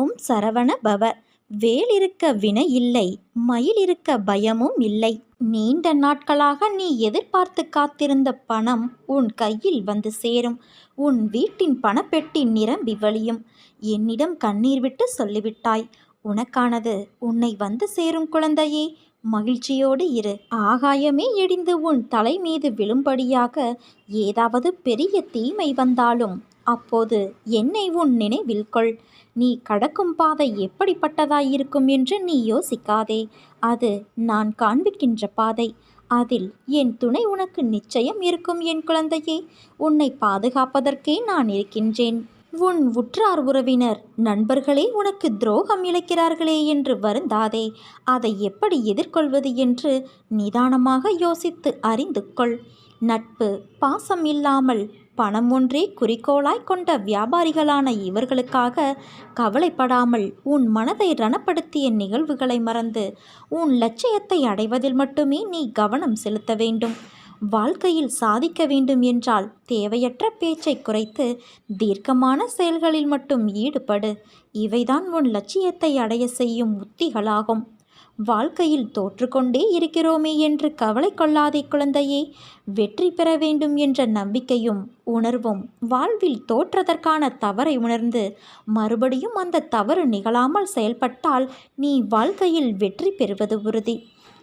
ஓம் சரவண பவ. வேல் இருக்க வினை இல்லை, மயில் இருக்க பயமும் இல்லை. நீண்ட நாட்களாக நீ எதிர்பார்த்து காத்திருந்த பணம் உன் கையில் வந்து சேரும். உன் வீட்டின் பணப்பெட்டி நிரம்பி வழியும். என்னிடம் கண்ணீர் விட்டு சொல்லிவிட்டாய். உனக்கானது உன்னை வந்து சேரும் குழந்தையே. மகிழ்ச்சியோடு இரு. ஆகாயமே இடிந்து உன் தலை மீது விழும்படியாக ஏதாவது பெரிய தீமை வந்தாலும் அப்போது என்னை உன் நினைவில் கொள். நீ கடக்கும் பாதை எப்படிப்பட்டதாயிருக்கும் என்று நீ யோசிக்காதே. அது நான் காண்பிக்கின்ற பாதை. அதில் என் துணை உனக்கு நிச்சயம் இருக்கும் என் குழந்தையே. உன்னை பாதுகாப்பதற்கே நான் இருக்கின்றேன். உன் உற்றார் உறவினர் நண்பர்களே உனக்கு துரோகம் இழைக்கிறார்களே என்று வருந்தாதே. அதை எப்படி எதிர்கொள்வது என்று நிதானமாக யோசித்து அறிந்து கொள். நட்பு பாசம் இல்லாமல் பணம் ஒன்றே குறிக்கோளாய் கொண்ட வியாபாரிகளான இவர்களுக்காக கவலைப்படாமல் உன் மனதை ரணப்படுத்திய நிகழ்வுகளை மறந்து உன் லட்சியத்தை அடைவதில் மட்டுமே நீ கவனம் செலுத்த வேண்டும். வாழ்க்கையில் சாதிக்க வேண்டும் என்றால் தேவையற்ற பேச்சை குறைத்து தீர்க்கமான செயல்களில் மட்டும் ஈடுபடு. இவைதான் உன் லட்சியத்தை அடைய செய்யும் உத்திகளாகும். வாழ்க்கையில் தோற்றுக்கொண்டே இருக்கிறோமே என்று கவலை கொள்ளாதே குழந்தையே. வெற்றி பெற வேண்டும் என்ற நம்பிக்கையும் உணர்வும் வாழ்வில் தோற்றதற்கான தவறை உணர்ந்து மறுபடியும் அந்த தவறு நிகழாமல் செயல்பட்டால் நீ வாழ்க்கையில் வெற்றி பெறுவது உறுதி.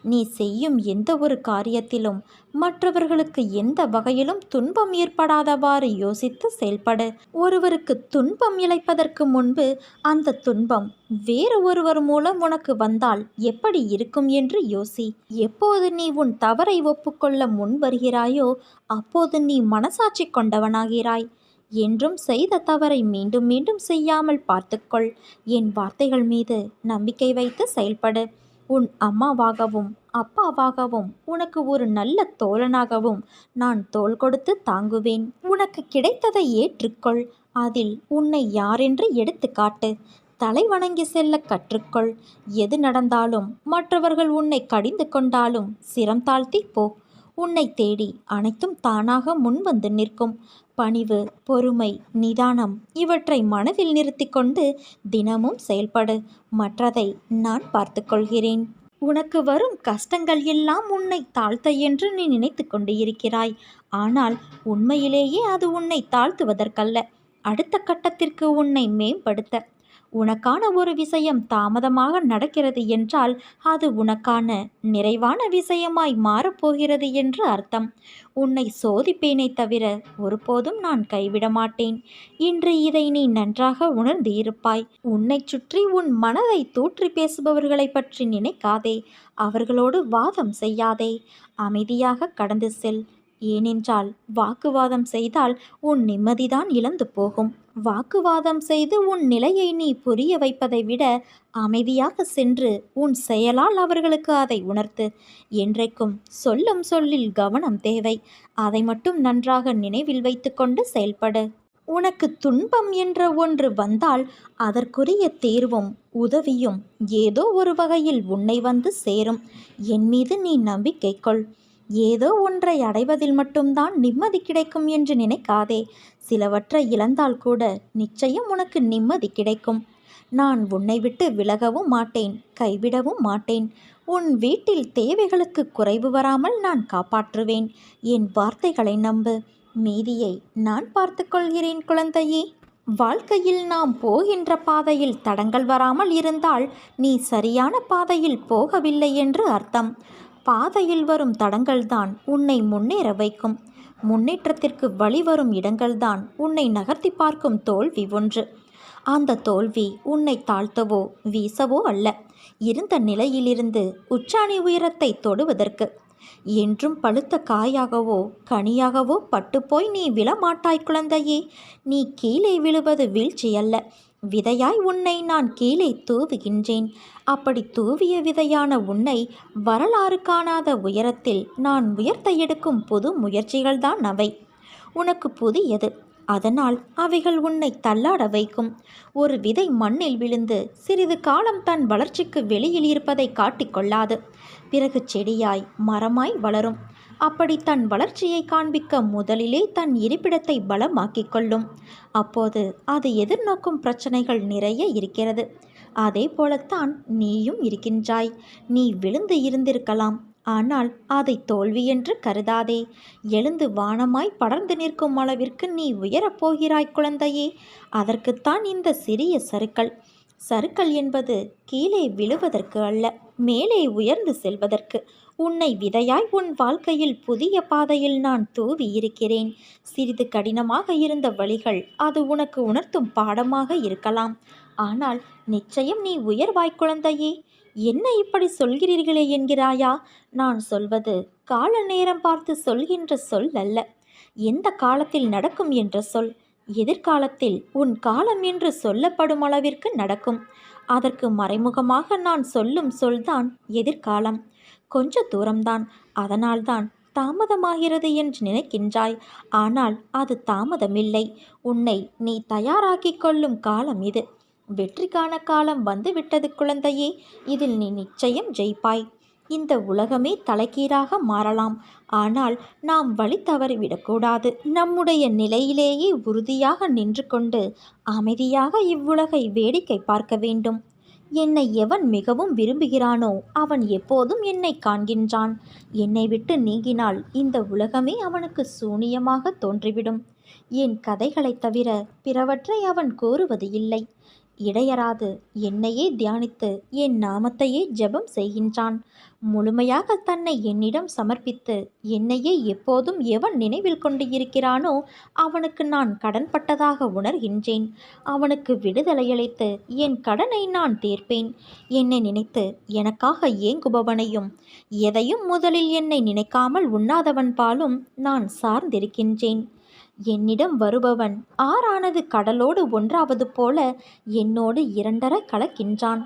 நீ செய்யும் எந்த ஒரு காரியத்திலும் மற்றவர்களுக்கு எந்த வகையிலும் துன்பம் ஏற்படாதவாறு யோசித்து செயல்படு. ஒருவருக்கு துன்பம் இழைப்பதற்கு முன்பு அந்த துன்பம் வேறு ஒருவர் மூலம் உனக்கு வந்தால் எப்படி இருக்கும் என்று யோசி. எப்போது நீ உன் தவறை ஒப்புக்கொள்ள முன் வருகிறாயோ அப்போது நீ மனசாட்சி கொண்டவனாகிறாய். என்றும் செய்த தவறை மீண்டும் மீண்டும் செய்யாமல் பார்த்துக்கொள். என் வார்த்தைகள் மீது நம்பிக்கை வைத்து செயல்படு. உன் அம்மாவாகவும் அப்பாவாகவும் உனக்கு ஒரு நல்ல தோழனாகவும் நான் தோள் கொடுத்து தாங்குவேன். உனக்கு கிடைத்ததை ஏற்றுக்கொள். அதில் உன்னை யாரென்று எடுத்து காட்டு. தலை வணங்கி செல்ல கற்றுக்கொள். எது நடந்தாலும் மற்றவர்கள் உன்னை கடிந்து கொண்டாலும் சிரம் தாழ்த்தி போ. உன்னை தேடி அனைத்தும் தானாக முன்வந்து நிற்கும். பணிவு, பொறுமை, நிதானம் இவற்றை மனதில் நிறுத்தி கொண்டு தினமும் செயல்படு. மற்றதை நான் பார்த்து கொள்கிறேன். உனக்கு வரும் கஷ்டங்கள் எல்லாம் உன்னை தாழ்த்த என்று நீ நினைத்து கொண்டு இருக்கிறாய். ஆனால் உண்மையிலேயே அது உன்னை தாழ்த்துவதற்கல்ல, அடுத்த கட்டத்திற்கு உன்னை மேம்படுத்த. உனக்கான ஒரு விஷயம் தாமதமாக நடக்கிறது என்றால் அது உனக்கான நிறைவான விஷயமாய் மாறப்போகிறது என்று அர்த்தம். உன்னை சோதிப்பேனே தவிர ஒருபோதும் நான் கைவிட மாட்டேன். இன்று இதை நீ நன்றாக உணர்ந்து இருப்பாய். உன்னை சுற்றி உன் மனதை தூற்றி பேசுபவர்களை பற்றி நினைக்காதே. அவர்களோடு வாதம் செய்யாதே. அமைதியாக கடந்து செல். ஏனென்றால் வாக்குவாதம் செய்தால் உன் நிம்மதிதான் இழந்து போகும். வாக்குவாதம் செய்து உன் நிலையை நீ புரிய வைப்பதை விட அமைதியாக சென்று உன் செயலால் அவர்களுக்கு அதை உணர்த்து. என்றைக்கும் சொல்லும் சொல்லில் கவனம் தேவை. அதை மட்டும் நன்றாக நினைவில் வைத்துக்கொண்டு செயல்படு. உனக்கு துன்பம் என்ற ஒன்று வந்தால் அதற்குரிய தீர்வும் உதவியும் ஏதோ ஒரு வகையில் உன்னை வந்து சேரும். என் மீது நீ நம்பிக்கை கொள். ஏதோ ஒன்றை அடைவதில் மட்டும்தான் நிம்மதி கிடைக்கும் என்று நினைக்காதே. சிலவற்றை இழந்தால் கூட நிச்சயம் உனக்கு நிம்மதி கிடைக்கும். நான் உன்னை விட்டு விலகவும் மாட்டேன், கைவிடவும் மாட்டேன். உன் வீட்டில் தேவைகளுக்கு குறைவு வராமல் நான் காப்பாற்றுவேன். என் வார்த்தைகளை நம்பு. மீதியை நான் பார்த்து கொள்கிறேன் குழந்தையே. வாழ்க்கையில் நாம் போகின்ற பாதையில் தடங்கள் வராமல் இருந்தால் நீ சரியான பாதையில் போகவில்லை என்று அர்த்தம். பாதையில் வரும் தடங்கள்தான் உன்னை முன்னேற வைக்கும். முன்னேற்றத்திற்கு வழிவரும் இடங்கள்தான் உன்னை நகர்த்தி பார்க்கும் தோல்வி ஒன்று. அந்த தோல்வி உன்னை தாழ்த்தவோ வீசவோ அல்ல, இருந்த நிலையிலிருந்து உச்சாணி உயரத்தை தொடுவதற்கு. என்றும் பழுத்த காயாகவோ கனியாகவோ பட்டுப்போய் நீ விழமாட்டாய் குழந்தையே. நீ கீழே விழுவது வீழ்ச்சி அல்ல, விதையாய் உன்னை நான் கீழே தூவுகின்றேன். அப்படி தூவிய விதையான உன்னை வரலாறு காணாத உயரத்தில் நான் உயர்த்த எடுக்கும் புது முயற்சிகள்தான் அவை. உனக்கு புதியது, அதனால் அவைகள் உன்னை தள்ளாட வைக்கும். ஒரு விதை மண்ணில் விழுந்து சிறிது காலம் தன் வளர்ச்சிக்கு வெளியில் இருப்பதை காட்டிக்கொள்ளாது. பிறகு செடியாய் மரமாய் வளரும். அப்படி தன் வளர்ச்சியை காண்பிக்க முதலிலே தன் இருப்பிடத்தை பலமாக்கிக் கொள்ளும். அப்போது அது எதிர்நோக்கும் பிரச்சனைகள் நிறைய இருக்கிறது. அதே போலத்தான் நீயும் இருக்கின்றாய். நீ விழுந்து இருந்திருக்கலாம், ஆனால் அதை தோல்வி என்று கருதாதே. எழுந்து வானமாய் படர்ந்து நிற்கும் அளவிற்கு நீ உயரப் போகிறாய் குழந்தையே. அதற்குத்தான் இந்த சிறிய சறுக்கல். சறுக்கல் என்பது கீழே விழுவதற்கு அல்ல, மேலே உயர்ந்து செல்வதற்கு. உன்னை விதையாய் உன் வாழ்க்கையில் புதிய பாதையில் நான் தூவி இருக்கிறேன். சிறிது கடினமாக இருந்த வழிகள் அது உனக்கு உணர்த்தும் பாடமாக இருக்கலாம். ஆனால் நிச்சயம் நீ உயர்வாய் குழந்தையே. என்ன இப்படி சொல்கிறீர்களே என்கிறாயா? நான் சொல்வது கால நேரம் பார்த்து சொல்கின்ற சொல் அல்ல, எந்த காலத்தில் நடக்கும் என்ற சொல். எதிர்காலத்தில் உன் காலம் என்று சொல்லப்படும் அளவிற்கு நடக்கும். அதற்கு மறைமுகமாக நான் சொல்லும் சொல்தான் எதிர்காலம். கொஞ்ச தூரம்தான், அதனால்தான் தாமதமாகிறது என்று நினைக்கின்றாய். ஆனால் அது தாமதமில்லை. உன்னை நீ தயாராக்கிக் கொள்ளும் காலம் இது. வெற்றிக்கான காலம் வந்துவிட்டது குழந்தையே. இதில் நீ நிச்சயம் ஜெயிப்பாய். இந்த உலகமே தலைகீழாக மாறலாம், ஆனால் நாம் வழி தவறிவிடக்கூடாது. நம்முடைய நிலையிலேயே உறுதியாக நின்று கொண்டு அமைதியாக இவ்வுலகை வேடிக்கை பார்க்க வேண்டும். என்னை எவன் மிகவும் விரும்புகிறானோ அவன் எப்போதும் என்னை காண்கின்றான். என்னை விட்டு நீங்கினால் இந்த உலகமே அவனுக்கு சூனியமாக தோன்றிவிடும். என் கதைகளைத் தவிர பிறவற்றை அவன் கூறுவது இல்லை. இடையராது என்னையே தியானித்து என் நாமத்தையே ஜெபம் செய்கின்றான். முழுமையாக தன்னை என்னிடம் சமர்ப்பித்து என்னையே எப்போதும் எவன் நினைவில் கொண்டு இருக்கிறானோ அவனுக்கு நான் கடன்பட்டதாக உணர்கின்றேன். அவனுக்கு விடுதலையளித்து என் கடனை நான் தீர்ப்பேன். என்னை நினைத்து எனக்காக ஏங்குபவனையும் எதையும் முதலில் என்னை நினைக்காமல் உண்ணாதவன் பாலும் நான் சார்ந்திருக்கின்றேன். என்னிடம் வருபவன் ஆறானது கடலோடு ஒன்றாவது போல என்னோடு இரண்டர கலக்கின்றான்.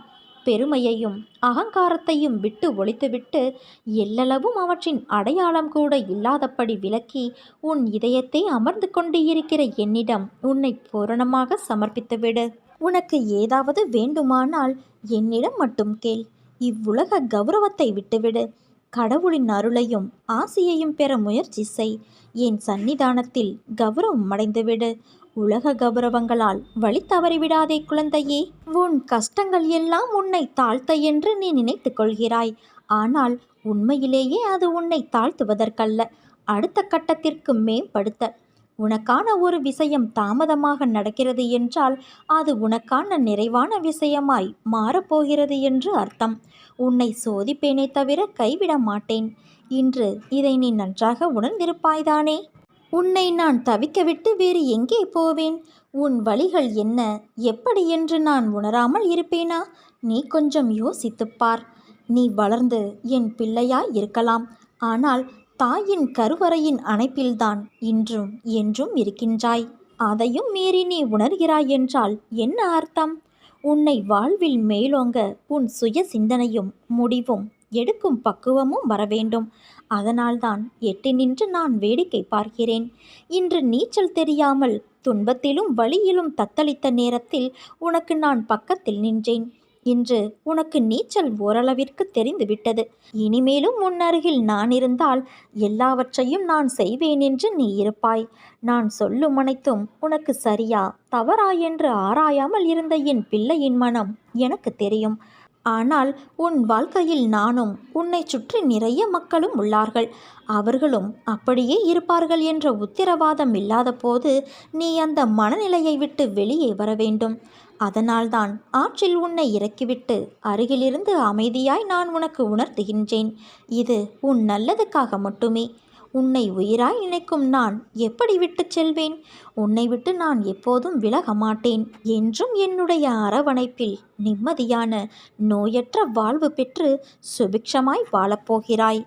பெருமையையும் அகங்காரத்தையும் விட்டு ஒழித்துவிட்டு எல்லளவும் அவற்றின் அடையாளம் கூட இல்லாதபடி விலக்கி உன் இதயத்தை அமர்ந்து கொண்டு இருக்கிற என்னிடம் உன்னை பூரணமாக சமர்ப்பித்துவிடு. உனக்கு ஏதாவது வேண்டுமானால் என்னிடம் மட்டும் கேள். இவ்வுலக கௌரவத்தை விட்டுவிடு. கடவுளின் அருளையும் ஆசியையும் பெற முயற்சி செய். என் சன்னிதானத்தில் கௌரவம் அடைந்துவிடு. உலக கௌரவங்களால் வழி தவறிவிடாதே குழந்தையே. உன் கஷ்டங்கள் எல்லாம் உன்னை தாழ்த்த என்று நீ நினைத்து கொள்கிறாய். ஆனால் உண்மையிலேயே அது உன்னை தாழ்த்துவதற்கல்ல, அடுத்த கட்டத்திற்கு மேம்படுத்த. உனக்கான ஒரு விஷயம் தாமதமாக நடக்கிறது என்றால் அது உனக்கான நிறைவான விஷயமாய் மாறப்போகிறது என்று அர்த்தம். உன்னை சோதிப்பேனே தவிர கைவிட மாட்டேன். இன்று இதை நீ நன்றாக உணர்ந்திருப்பாய்தானே? உன்னை நான் தவிக்க விட்டு வேறு எங்கே போவேன்? உன் வழிகள் என்ன, எப்படி என்று நான் உணராமல் இருப்பேனா? நீ கொஞ்சம் யோசித்துப்பார். நீ வளர்ந்து என் பிள்ளையாய் இருக்கலாம், ஆனால் தாயின் கருவறையின் அணைப்பில்தான் இன்றும் என்றும் இருக்கின்றாய். அதையும் மீறி நீ உணர்கிறாய் என்றால் என்ன அர்த்தம்? உன்னை வாழ்வில் மேலோங்க உன் சுய சிந்தனையும் முடிவும் எடுக்கும் பக்குவமும் வரவேண்டும். அதனால்தான் எட்டி நின்று நான் வேடிக்கை பார்க்கிறேன். இன்று நீச்சல் தெரியாமல் துன்பத்திலும் வலியிலும் தத்தளித்த நேரத்தில் உனக்கு நான் பக்கத்தில் நின்றேன். இன்று உனக்கு நீச்சல் ஓரளவிற்கு தெரிந்துவிட்டது. இனிமேலும் உன் அருகில் நான் இருந்தால் எல்லாவற்றையும் நான் செய்வேன் என்று நீ இருப்பாய். நான் சொல்லும் அனைத்தும் உனக்கு சரியா தவறா என்று ஆராயாமல் இருந்த என் பிள்ளையின் மனம் எனக்கு தெரியும். ஆனால் உன் வாழ்க்கையில் நானும் உன்னை சுற்றி நிறைய மக்களும் உள்ளார்கள். அவர்களும் அப்படியே இருப்பார்கள் என்ற உத்தரவாதம் இல்லாத போது நீ அந்த மனநிலையை விட்டு வெளியே வர வேண்டும். அதனால்தான் ஆற்றில் உன்னை இறக்கிவிட்டு அருகிலிருந்து அமைதியாய் நான் உனக்கு உணர்த்துகின்றேன். இது உன் நல்லதுக்காக மட்டுமே. உன்னை உயிராய் நினைக்கும் நான் எப்படி விட்டு செல்வேன்? உன்னை விட்டு நான் எப்போதும் விலக மாட்டேன். என்றும் என்னுடைய அரவணைப்பில் நிம்மதியான நோயற்ற வாழ்வு பெற்று சுபிக்ஷமாய் வாழப்போகிறாய்.